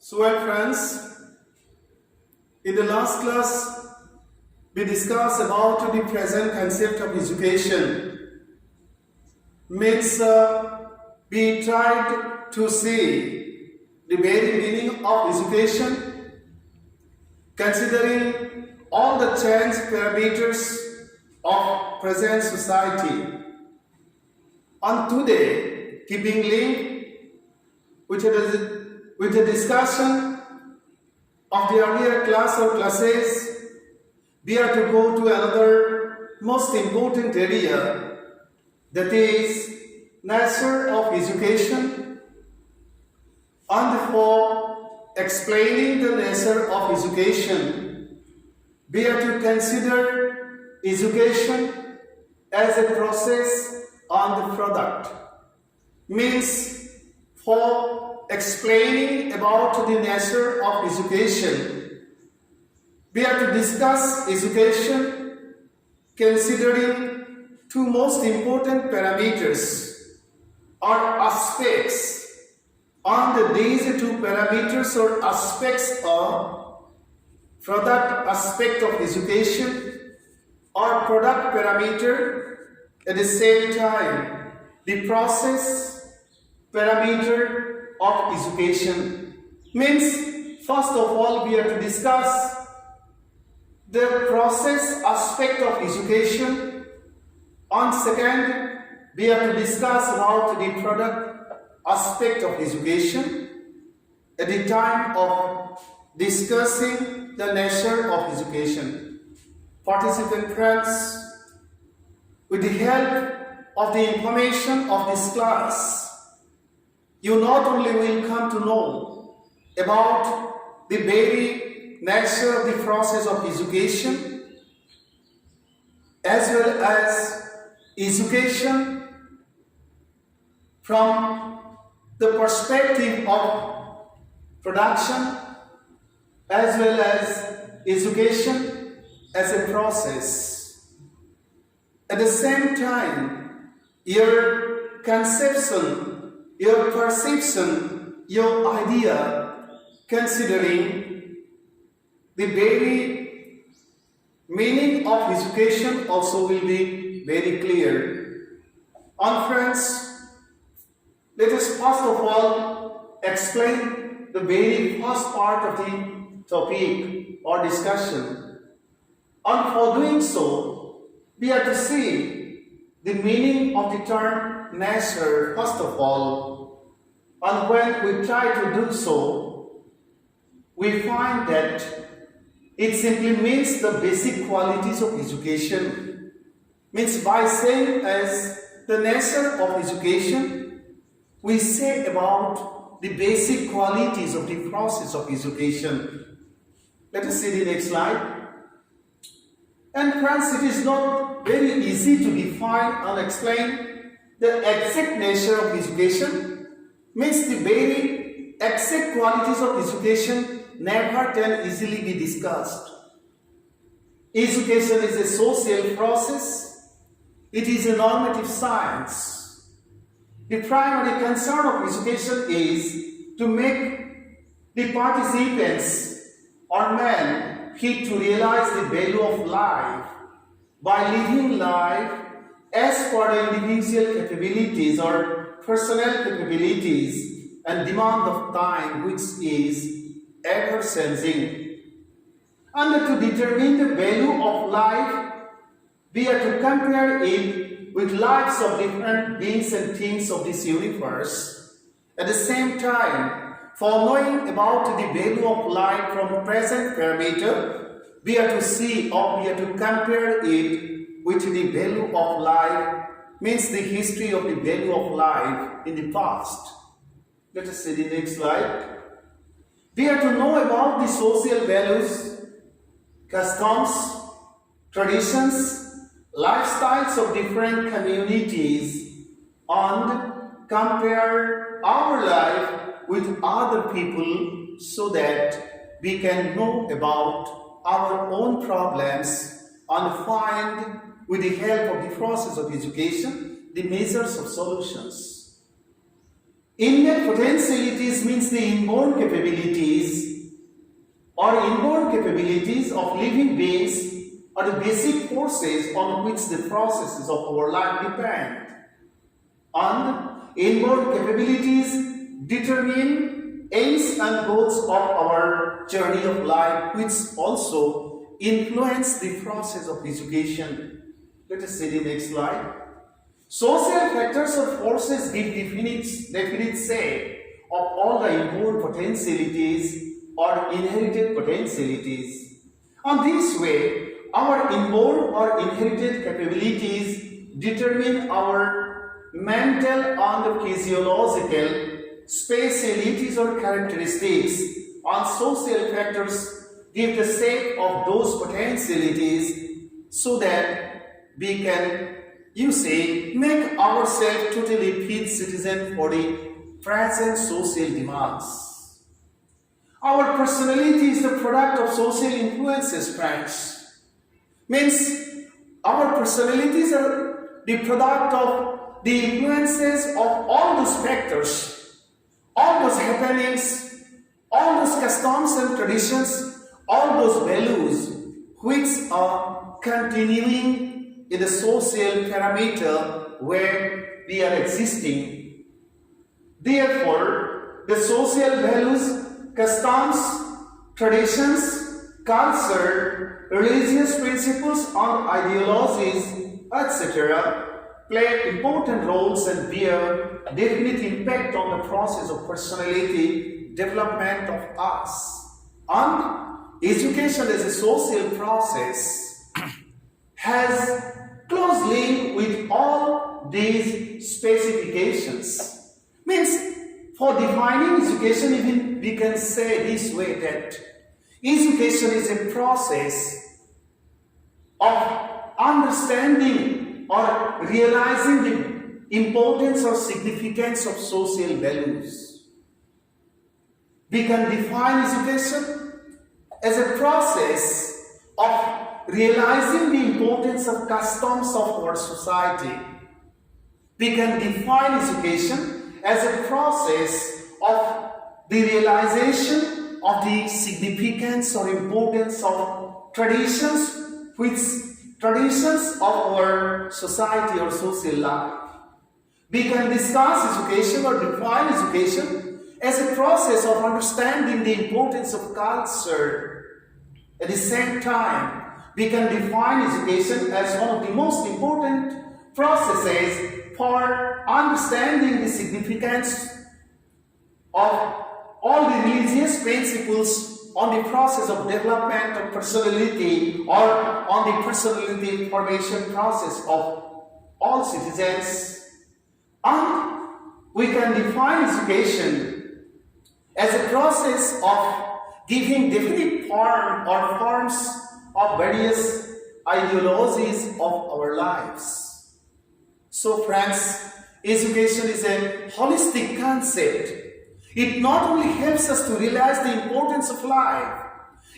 So, well, friends, in the last class, we discussed about the present concept of education. Means we tried to see the very meaning of education, considering all the change parameters of present society. On today, keeping link with the discussion of the earlier class or classes, we are to go to another most important area, that is nature of education. And for explaining the nature of education, we are to consider education as a process and the product. Means for explaining about the nature of education, we have to discuss education considering two most important parameters or aspects. On these two parameters or aspects are product aspect of education or product parameter, at the same time the process parameter of education. Means first of all we have to discuss the process aspect of education. On second, we have to discuss about the product aspect of education at the time of discussing the nature of education. Participant friends, with the help of the information of this class, you not only will come to know about the very nature of the process of education, as well as education from the perspective of production, as well as education as a process. At the same time, your conception, your perception, your idea, considering the very meaning of education also will be very clear. And friends, let us first of all explain the very first part of the topic or discussion. And for doing so, we have to see the meaning of the term nature first of all. And when we try to do so, we find that it simply means the basic qualities of education. Means by saying as the nature of education, we say about the basic qualities of the process of education. Let us see the next slide. And friends, it is not very easy to define and explain the exact nature of education. Means the very exact qualities of education never can easily be discussed. Education is a social process. It is a normative science. The primary concern of education is to make the participants or men fit to realize the value of life by living life as per the individual capabilities or personal capabilities and demand of time, which is ever changing. And to determine the value of life, we have to compare it with lives of different beings and things of this universe. At the same time, for knowing about the value of life from present parameter, we have to see or we have to compare it with the value of life, means the history of the value of life in the past. Let us see the next slide. We have to know about the social values, customs, traditions, lifestyles of different communities, and compare our life with other people so that we can know about our own problems and find, with the help of the process of education, the measures of solutions. Innate potentialities means the inborn capabilities of living beings are the basic forces on which the processes of our life depend. And inborn capabilities determine aims and goals of our journey of life, which also influence the process of education. Let us see the next slide. Social factors or forces give definite say of all the inborn potentialities or inherited potentialities. On this way, our inborn or inherited capabilities determine our mental and physiological specialities or characteristics, and social factors give the shape of those potentialities so that we can, make ourselves totally fit citizen for the present social demands. Our personality is the product of social influences, friends. Means our personalities are the product of the influences of all those factors, all those happenings, all those customs and traditions, all those values which are continuing in the social parameter where we are existing. Therefore, the social values, customs, traditions, culture, religious principles and ideologies, etc., play important roles and bear definite impact on the process of personality development of us. And education as a social process has close link with all these specifications. Means for defining education, even we can say this way that education is a process of understanding or realizing the importance or significance of social values. We can define education as a process of realizing the importance of customs of our society. We can define education as a process of the realization of the significance or importance of traditions of our society or social life. We can discuss education or define education as a process of understanding the importance of culture. At the same time, we can define education as one of the most important processes for understanding the significance of all the religious principles on the process of development of personality or on the personality formation process of all citizens. And we can define education as a process of giving definite form or forms of various ideologies of our lives. So friends, education is a holistic concept. It not only helps us to realize the importance of life,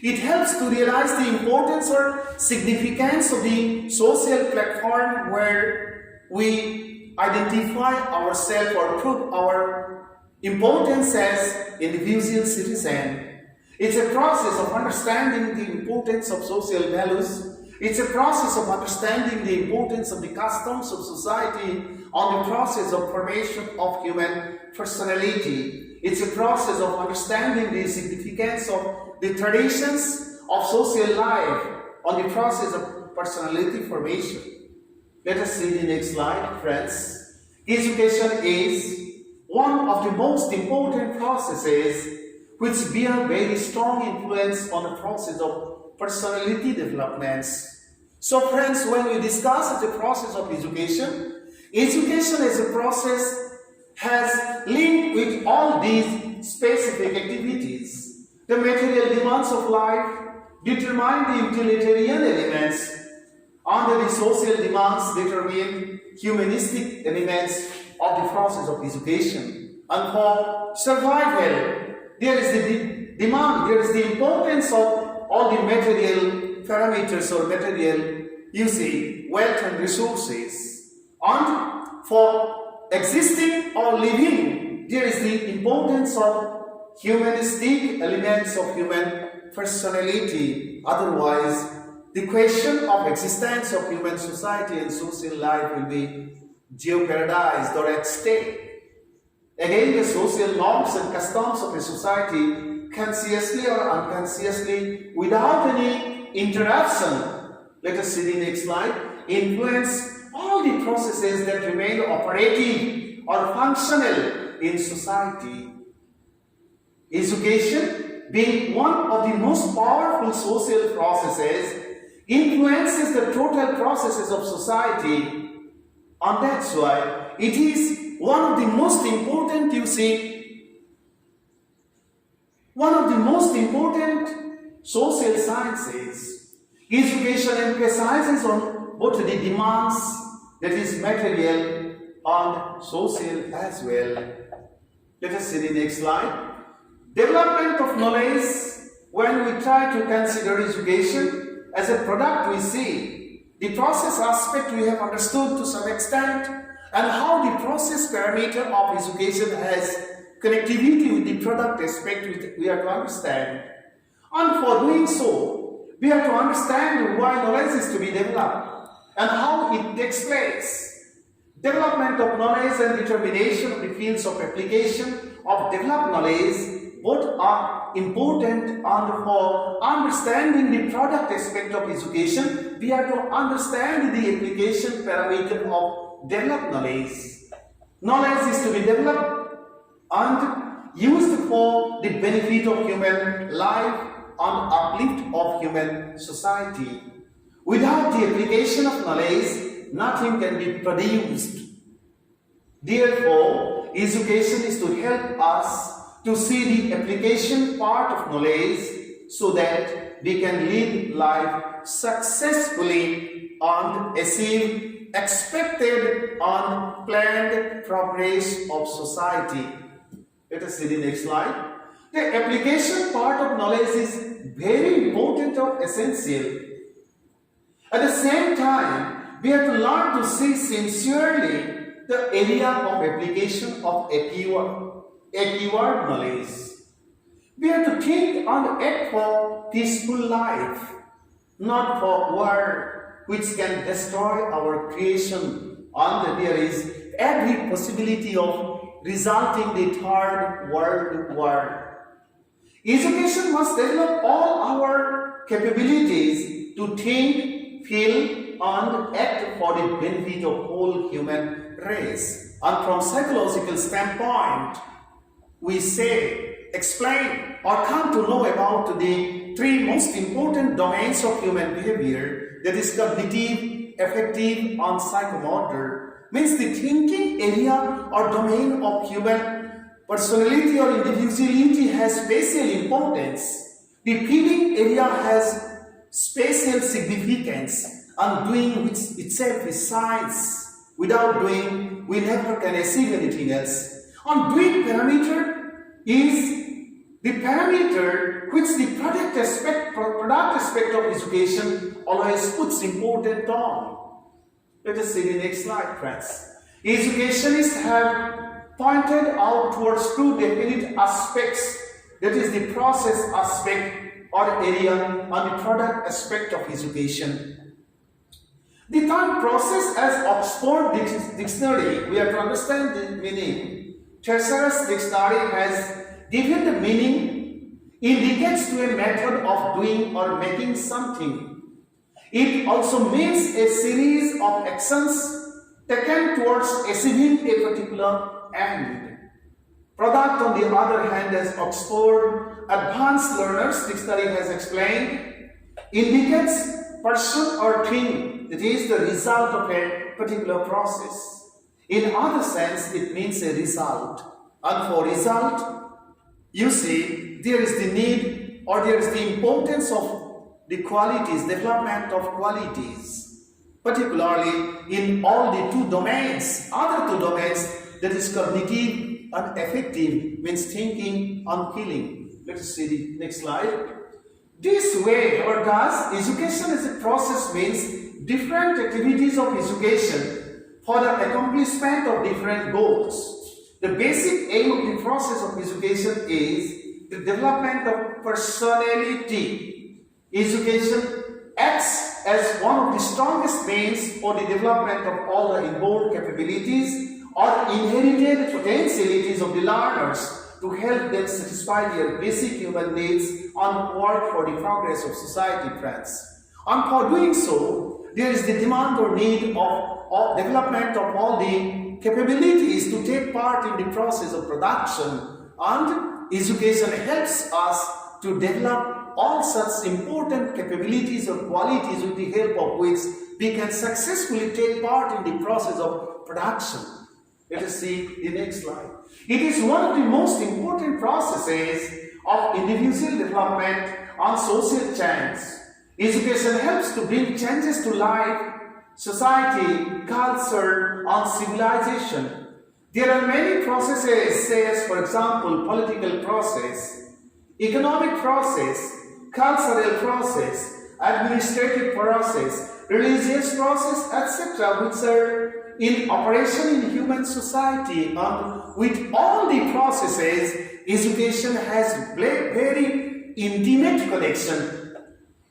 it helps to realize the importance or significance of the social platform where we identify ourselves or prove our importance as individual citizen. It's a process of understanding the importance of social values. It's a process of understanding the importance of the customs of society on the process of formation of human personality. It's a process of understanding the significance of the traditions of social life on the process of personality formation. Let us see the next slide, friends. Education is one of the most important processes which bear very strong influence on the process of personality developments. So friends, when we discuss the process of education as a process has linked with all these specific activities. The material demands of life determine the utilitarian elements, and the social demands determine humanistic elements of the process of education. And for survival, there is the demand, there is the importance of all the material parameters or material, wealth and resources. And for existing or living, there is the importance of humanistic elements of human personality. Otherwise, the question of existence of human society and social life will be jeopardized or at stake. Again, the social norms and customs of a society, consciously or unconsciously, without any interruption, let us see the next slide, influence all the processes that remain operative or functional in society. Education, being one of the most powerful social processes, influences the total processes of society. And that's why it is one of the most important, one of the most important social sciences. Education emphasizes on both the demands, that is material and social as well. Let us see the next slide. Development of knowledge. When we try to consider education as a product, we see the process aspect we have understood to some extent, and how the process parameter of education has connectivity with the product aspect we have to understand. And for doing so, we have to understand why knowledge is to be developed and how it takes place. Development of knowledge and determination of the fields of application of developed knowledge both are important, and for understanding the product aspect of education, we have to understand the application parameter of developed knowledge. Knowledge is to be developed and used for the benefit of human life and uplift of human society. Without the application of knowledge, nothing can be produced. Therefore, education is to help us to see the application part of knowledge so that we can live life successfully and achieve expected and planned progress of society. Let us see the next slide. The application part of knowledge is very important or essential. At the same time, we have to learn to see sincerely the area of application of acquired knowledge. We have to think and act for peaceful life, not for war which can destroy our creation, and there is every possibility of resulting the third world war. Education must develop all our capabilities to think, feel and act for the benefit of whole human race. And from psychological standpoint, we say, explain or come to know about the three most important domains of human behavior, that is cognitive, affective and psychomotor. Means the thinking area or domain of human personality or individuality has spatial importance. The feeling area has spatial significance, and doing which itself is science. Without doing, we never can achieve anything else. And doing parameter is the parameter which the product aspect of education always puts important on. Let us see the next slide, friends. Educationists have pointed out towards two definite aspects, that is the process aspect or area and the product aspect of education. The term process as Oxford Dictionary, we have to understand the meaning. Thesaurus Dictionary has given the meaning, indicates to a method of doing or making something. It also means a series of actions taken towards achieving a particular end. Product, on the other hand, as Oxford Advanced Learners Dictionary has explained, indicates person or thing, that is the result of a particular process. In other sense, it means a result. And for result, you see, there is the need or there is the importance of the qualities, development of qualities, particularly in all the two domains, other two domains, that is cognitive and affective, means thinking and feeling. Let us see the next slide. This way, or thus, education as a process means different activities of education for the accomplishment of different goals. The basic aim of the process of education is the development of personality. Education acts as one of the strongest means for the development of all the inborn capabilities or inherited potentialities of the learners to help them satisfy their basic human needs and work for the progress of society, friends. And for doing so, there is the demand or need of development of all the capabilities to take part in the process of production, and education helps us to develop all such important capabilities or qualities with the help of which we can successfully take part in the process of production. Let us see the next slide. It is one of the most important processes of individual development and social change. Education helps to bring changes to life, society, culture, and civilization. There are many processes, say as for example, political process, economic process, cultural process, administrative process, religious process, etc., which are in operation in human society. And with all the processes, education has very intimate connection.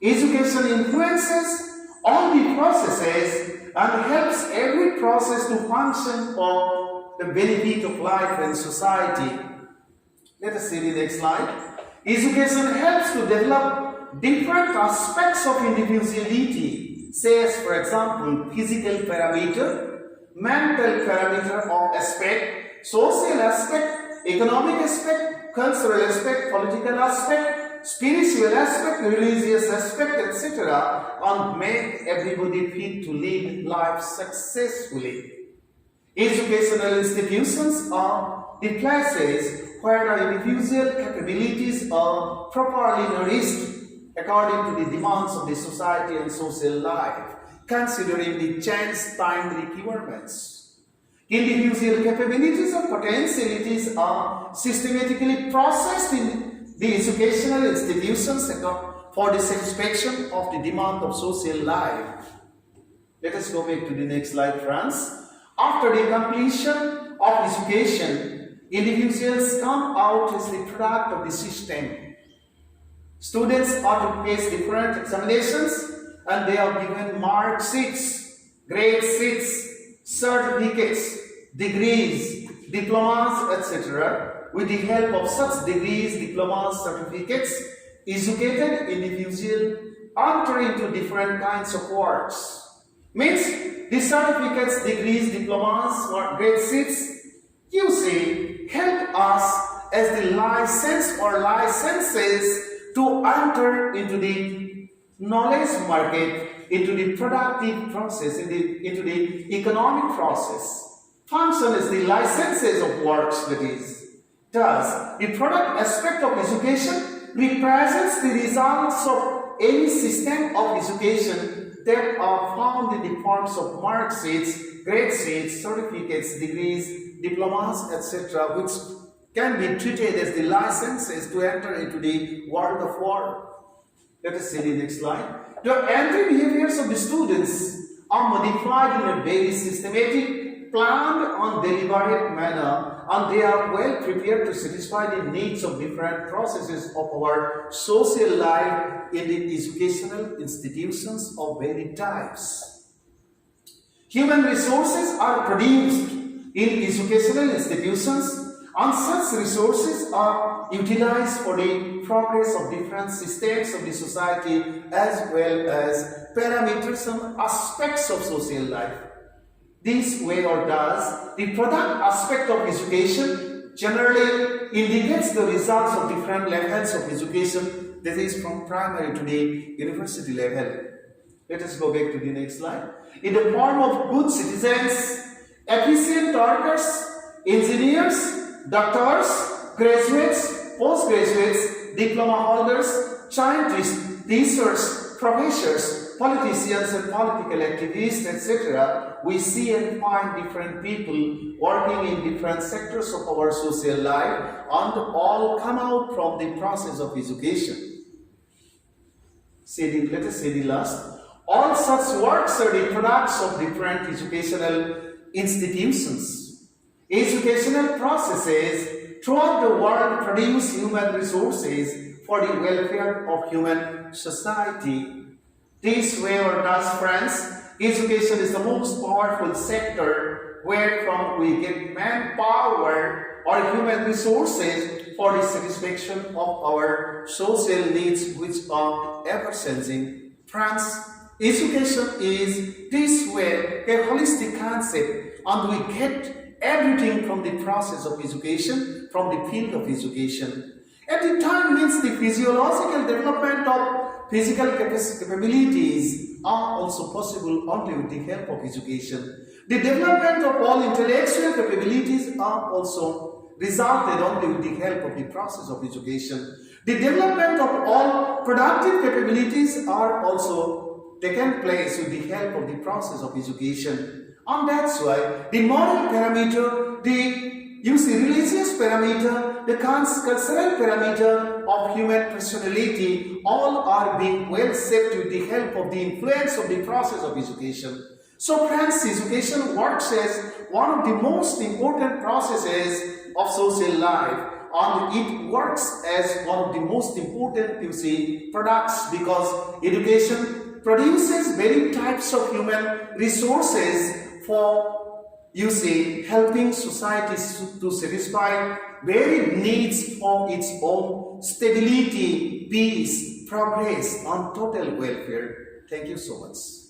Education influences all the processes and helps every process to function for the benefit of life and society. Let us see the next slide. Education helps to develop different aspects of individuality, say as for example, physical parameter, mental parameter or aspect, social aspect, economic aspect, cultural aspect, political aspect, spiritual aspect, religious aspect, etc., and make everybody fit to live life successfully. Educational institutions are the places where our individual capabilities are properly nourished according to the demands of the society and social life, considering the changed time requirements. Individual capabilities or potentialities are systematically processed in the educational institutions for the satisfaction of the demand of social life. Let us go back to the next slide, friends. After the completion of education, individuals come out as the product of the system. Students are to face different examinations and they are given mark sheets, grade sheets, certificates, degrees, diplomas, etc. With the help of such degrees, diplomas, certificates, educated individuals enter into different kinds of works. Means the certificates, degrees, diplomas, or grade sheets, you see, help us as the license or licenses to enter into the knowledge market, into the productive process, into the economic process. Function is the licenses of works, that is. Thus, the product aspect of education represents the results of any system of education that are found in the forms of mark sheets, grade sheets, certificates, degrees, diplomas, etc., which can be treated as the licenses to enter into the world of work. Let us see the next slide. The entry behaviors of the students are modified in a very systematic, planned and deliberate manner, and they are well prepared to satisfy the needs of different processes of our social life in the educational institutions of varied types. Human resources are produced in educational institutions, and such resources are utilized for the progress of different systems of the society as well as parameters and aspects of social life. This way or thus, the product aspect of education generally indicates the results of different levels of education, that is from primary to the university level. Let us go back to the next slide. In the form of good citizens, efficient workers, engineers, doctors, graduates, postgraduates, diploma holders, scientists, teachers, professors, politicians and political activists, etc., we see and find different people working in different sectors of our social life, and all come out from the process of education. Let us say the last. All such works are the products of different educational institutions. educational processes throughout the world produce human resources for the welfare of human society. This way or thus, friends, education is the most powerful sector wherefrom we get manpower or human resources for the satisfaction of our social needs, which are ever-changing. Friends, education is this way a holistic concept, and we get everything from the process of education, from the field of education. At the time means the physiological development of physical capabilities are also possible only with the help of education. The development of all intellectual capabilities are also resulted only with the help of the process of education. The development of all productive capabilities are also taken place with the help of the process of education. And that's why the moral parameter, the religious parameter, the cultural parameter of human personality, all are being well shaped with the help of the influence of the process of education. So friends, education works as one of the most important processes of social life, and it works as one of the most important, products, because education produces many types of human resources for helping societies to satisfy varied needs for its own stability, peace, progress, and total welfare. Thank you so much.